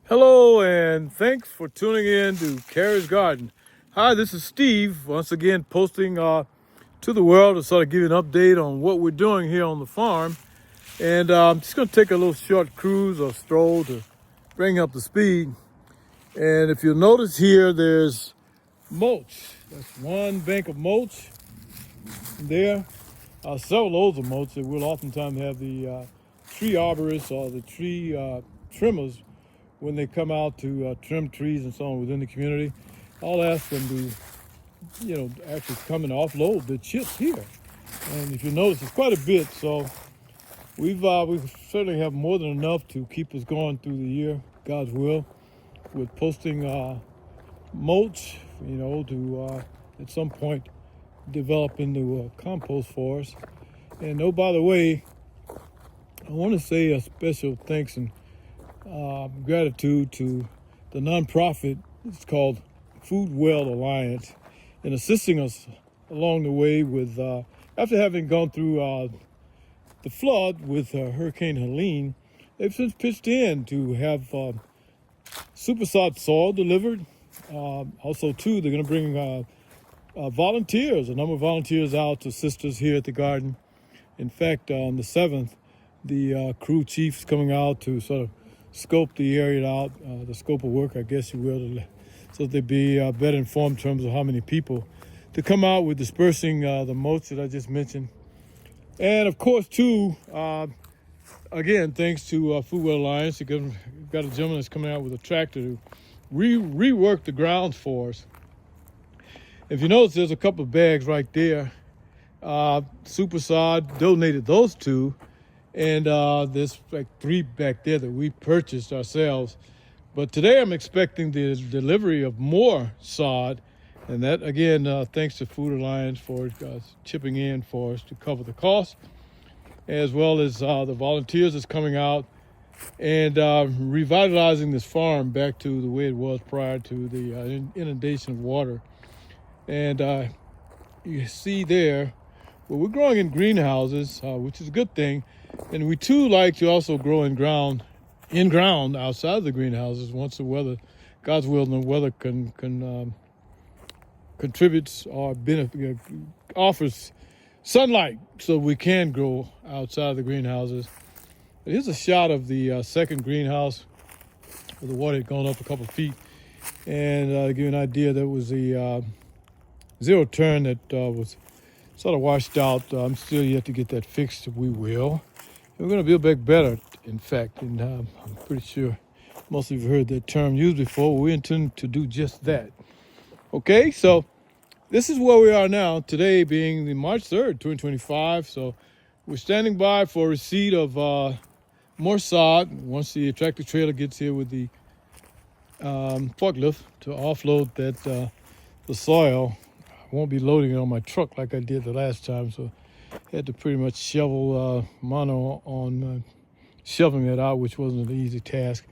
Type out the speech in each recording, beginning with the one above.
Hello, and thanks for tuning in to Carrie's Garden. Hi, this is Steve, once again posting to the world to sort of give you an update on what we're doing here on the farm. And I'm just going to take a little short cruise or stroll to bring up the speed. And if you'll notice here, there's mulch. That's one bank of mulch there. Several loads of mulch. That we'll oftentimes have the tree arborists or the tree trimmers when they come out to trim trees and so on within the community. I'll ask them to, actually come and offload the chips here. And if you notice, it's quite a bit. So we certainly have more than enough to keep us going through the year, God's will, with posting mulch, to at some point develop into compost for us. And oh, by the way, I want to say a special thanks and gratitude to the nonprofit. It's called Food Well Alliance, in assisting us along the way with after having gone through the flood with Hurricane Helene. They've since pitched in to have super sod soil delivered. Also, too, they're going to bring volunteers, a number of volunteers out to assist us here at the garden. In fact, on the 7th, the crew chief's coming out to sort of scope the area out, the scope of work, I guess you will, so that they'd be better informed in terms of how many people to come out with dispersing the mulch that I just mentioned. And of course, too, again, thanks to Food Well Alliance, we've got a gentleman that's coming out with a tractor to rework the grounds for us. If you notice, there's a couple of bags right there. Super Sod donated those two. And there's like 3 back there that we purchased ourselves. But today I'm expecting the delivery of more sod. And that, again, thanks to Food Alliance for chipping in for us to cover the cost, as well as the volunteers that's coming out and revitalizing this farm back to the way it was prior to the inundation of water. And you see there, well, we're growing in greenhouses, which is a good thing. And we too like to also grow in ground outside of the greenhouses once the weather, God's will, and the weather contributes or offers sunlight, so we can grow outside of the greenhouses. But here's a shot of the second greenhouse where the water had gone up a couple of feet, and to give you an idea, that was the zero turn that was sort of washed out. I'm still yet to get that fixed. We will. We're going to build back better, in fact, and I'm pretty sure most of you have heard that term used before. We intend to do just that. Okay, so this is where we are now, today being the March 3rd, 2025. So we're standing by for receipt of more sod once the tractor trailer gets here with the forklift to offload that the soil. I won't be loading it on my truck like I did the last time, so had to pretty much shovel mono on shoveling that out, which wasn't an easy task.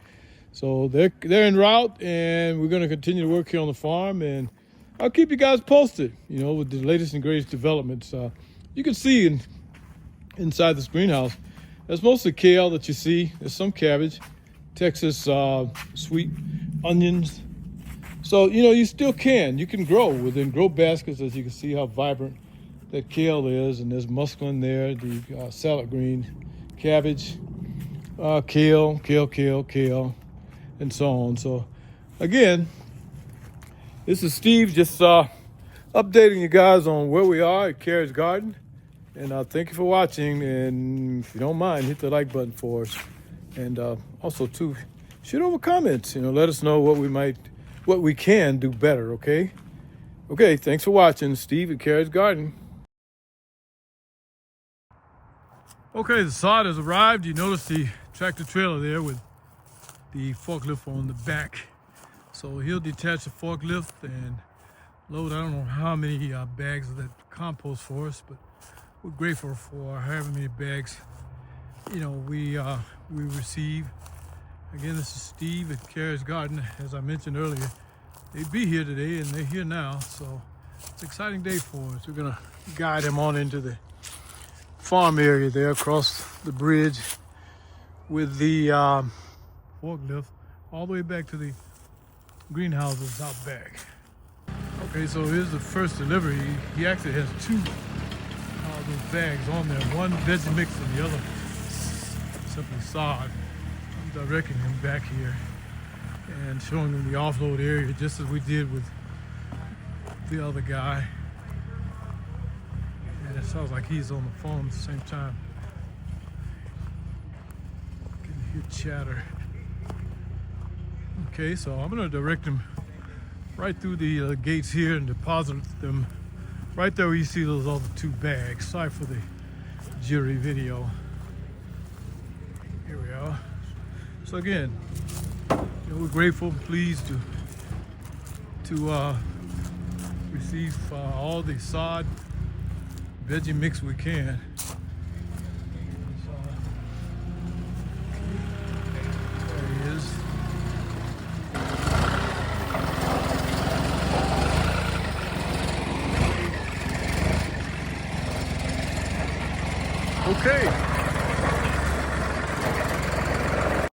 So they're en route, and we're going to continue to work here on the farm, and I'll keep you guys posted, with the latest and greatest developments. You can see inside this greenhouse, there's mostly kale that you see. There's some cabbage, Texas sweet onions. So, you still you can grow within grow baskets, as you can see how vibrant that kale is, and there's musclin there, the salad green, cabbage, kale, and so on. So, again, this is Steve, just updating you guys on where we are at Carrie's Garden. And thank you for watching, and if you don't mind, hit the like button for us. And also, too, shoot over comments, let us know what we can do better, okay? Okay, thanks for watching. Steve at Carrie's Garden. Okay, the sod has arrived. You notice the tractor trailer there with the forklift on the back. So he'll detach the forklift and load, I don't know how many bags of that compost for us, but we're grateful for however many bags, we receive. Again, this is Steve at Carrie's Garden. As I mentioned earlier, they'd be here today, and they're here now. So it's an exciting day for us. We're gonna guide them on into the farm area there across the bridge with the forklift all the way back to the greenhouses out back. Okay, so here's the first delivery. He actually has two those bags on there. One veggie mix and the other simply sod. I'm directing him back here and showing him the offload area just as we did with the other guy. And it sounds like he's on the phone at the same time. I can hear chatter. Okay, so I'm gonna direct him right through the gates here and deposit them right there where you see those other two bags. Sorry for the jittery video. Here we are. So again, we're grateful and pleased to receive all the sod veggie mix we can. There he is. Okay.